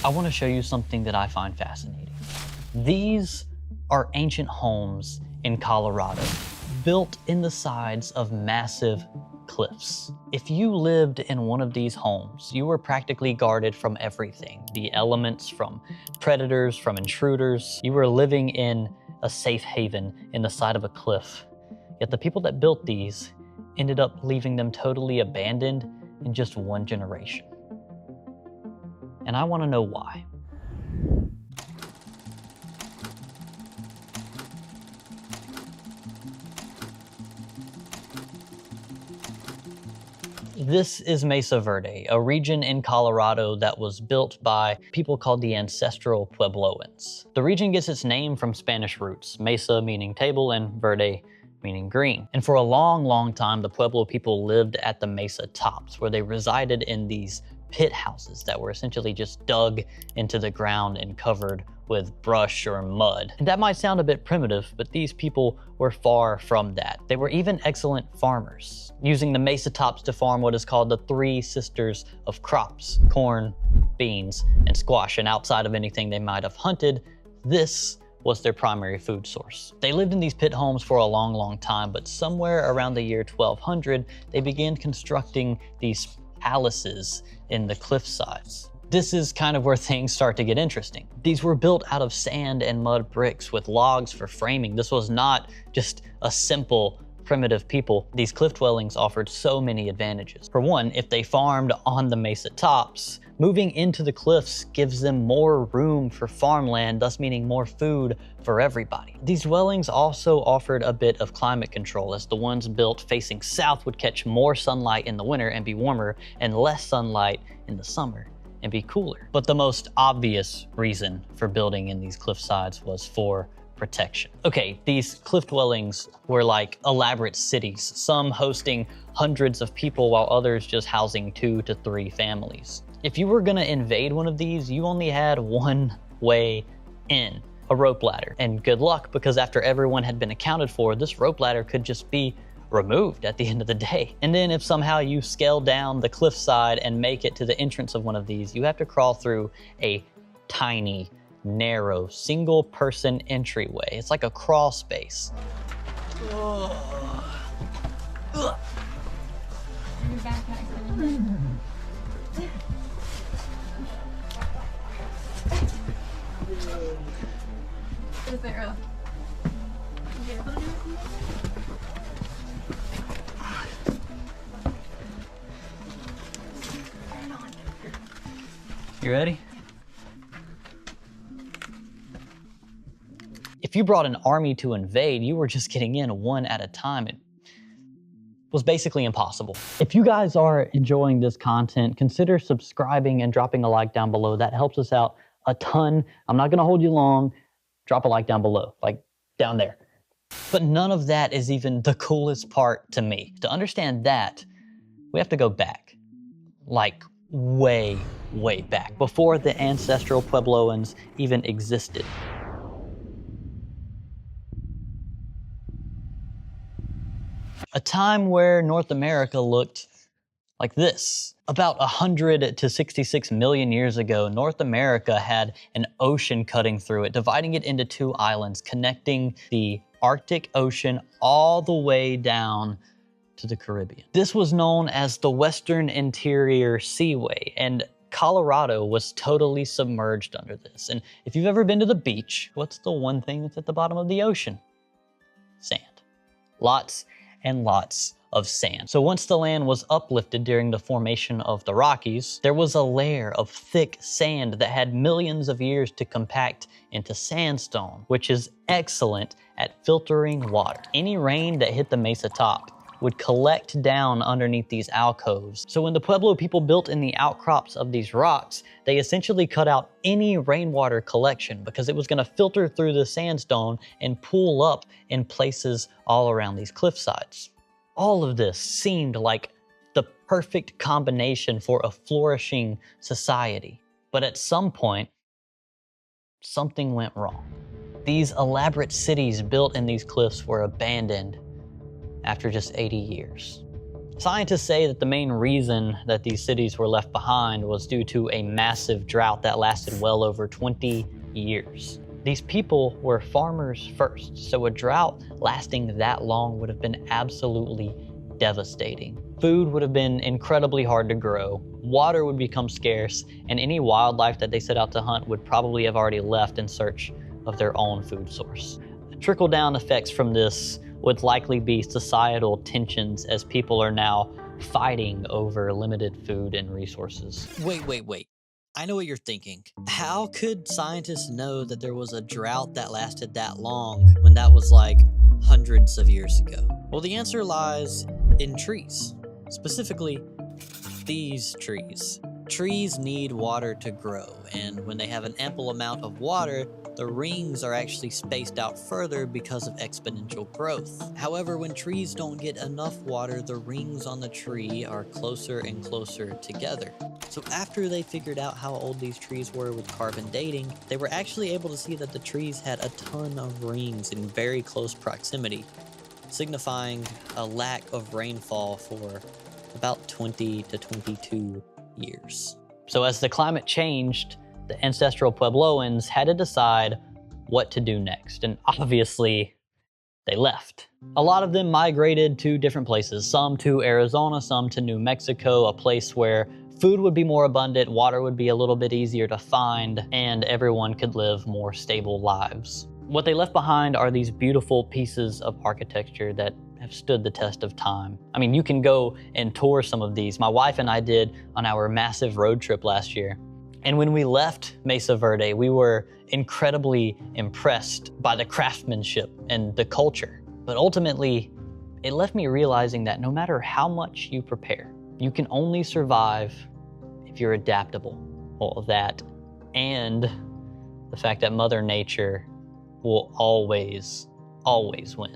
I want to show you something that I find fascinating. These are ancient homes in Colorado, built in the sides of massive cliffs. If you lived in one of these homes, you were practically guarded from everything. The elements, from predators, from intruders. You were living in a safe haven in the side of a cliff. Yet the people that built these ended up leaving them totally abandoned in just one generation. And I want to know why. This is Mesa Verde, a region in Colorado that was built by people called the ancestral Puebloans. The region gets its name from Spanish roots, Mesa meaning table and Verde meaning green. And for a long, long time, the Pueblo people lived at the mesa tops, where they resided in these pit houses that were essentially just dug into the ground and covered with brush or mud. And that might sound a bit primitive, but these people were far from that. They were even excellent farmers, using the mesa tops to farm what is called the three sisters of crops: corn, beans, and squash. And outside of anything they might have hunted, this was their primary food source. They lived in these pit homes for a long, long time, but somewhere around the year 1200, they began constructing these palaces in the cliff sides. This is kind of where things start to get interesting. These were built out of sand and mud bricks with logs for framing. This was not just a simple, primitive people. These cliff dwellings offered so many advantages. For one, if they farmed on the mesa tops, moving into the cliffs gives them more room for farmland, thus meaning more food for everybody. These dwellings also offered a bit of climate control, as the ones built facing south would catch more sunlight in the winter and be warmer, and less sunlight in the summer and be cooler. But the most obvious reason for building in these cliff sides was for protection. Okay, these cliff dwellings were like elaborate cities, some hosting hundreds of people while others just housing 2 to 3 families. If you were gonna invade one of these, you only had one way in: a rope ladder. And good luck, because after everyone had been accounted for, this rope ladder could just be removed at the end of the day. And then if somehow you scale down the cliffside and make it to the entrance of one of these, you have to crawl through a tiny, narrow, single-person entryway. It's like a crawl space. Your backpack's Is there a... You ready? If you brought an army to invade, you were just getting in one at a time. It was basically impossible. If you guys are enjoying this content, consider subscribing and dropping a like down below. That helps us out a ton. I'm not gonna hold you long. Drop a like down below, like down there. But none of that is even the coolest part to me. To understand that, we have to go back, like way, way back, before the ancestral Puebloans even existed. A time where North America looked like this. About 100 to 66 million years ago, North America had an ocean cutting through it, dividing it into 2 islands, connecting the Arctic Ocean all the way down to the Caribbean. This was known as the Western Interior Seaway, and Colorado was totally submerged under this. And if you've ever been to the beach, what's the one thing that's at the bottom of the ocean? Sand. Lots and lots of sand. So once the land was uplifted during the formation of the Rockies, there was a layer of thick sand that had millions of years to compact into sandstone, which is excellent at filtering water. Any rain that hit the mesa top would collect down underneath these alcoves. So when the Pueblo people built in the outcrops of these rocks, they essentially cut out any rainwater collection because it was gonna filter through the sandstone and pool up in places all around these cliff sides. All of this seemed like the perfect combination for a flourishing society. But at some point, something went wrong. These elaborate cities built in these cliffs were abandoned after just 80 years. Scientists say that the main reason that these cities were left behind was due to a massive drought that lasted well over 20 years. These people were farmers first, so a drought lasting that long would have been absolutely devastating. Food would have been incredibly hard to grow, water would become scarce, and any wildlife that they set out to hunt would probably have already left in search of their own food source. Trickle-down effects from this would likely be societal tensions as people are now fighting over limited food and resources. Wait. I know what you're thinking. How could scientists know that there was a drought that lasted that long when that was like hundreds of years ago? Well, the answer lies in trees. Specifically, these trees. Trees need water to grow, and when they have an ample amount of water, the rings are actually spaced out further because of exponential growth. However, when trees don't get enough water, the rings on the tree are closer and closer together. So after they figured out how old these trees were with carbon dating, they were actually able to see that the trees had a ton of rings in very close proximity, signifying a lack of rainfall for about 20 to 22 years. So as the climate changed, the ancestral Puebloans had to decide what to do next, and obviously they left. A lot of them migrated to different places, some to Arizona, some to New Mexico, a place where food would be more abundant, water would be a little bit easier to find, and everyone could live more stable lives. What they left behind are these beautiful pieces of architecture that have stood the test of time. I mean, you can go and tour some of these. My wife and I did on our massive road trip last year. And when we left Mesa Verde, we were incredibly impressed by the craftsmanship and the culture. But ultimately, it left me realizing that no matter how much you prepare, you can only survive if you're adaptable. Well, that and the fact that Mother Nature will always win.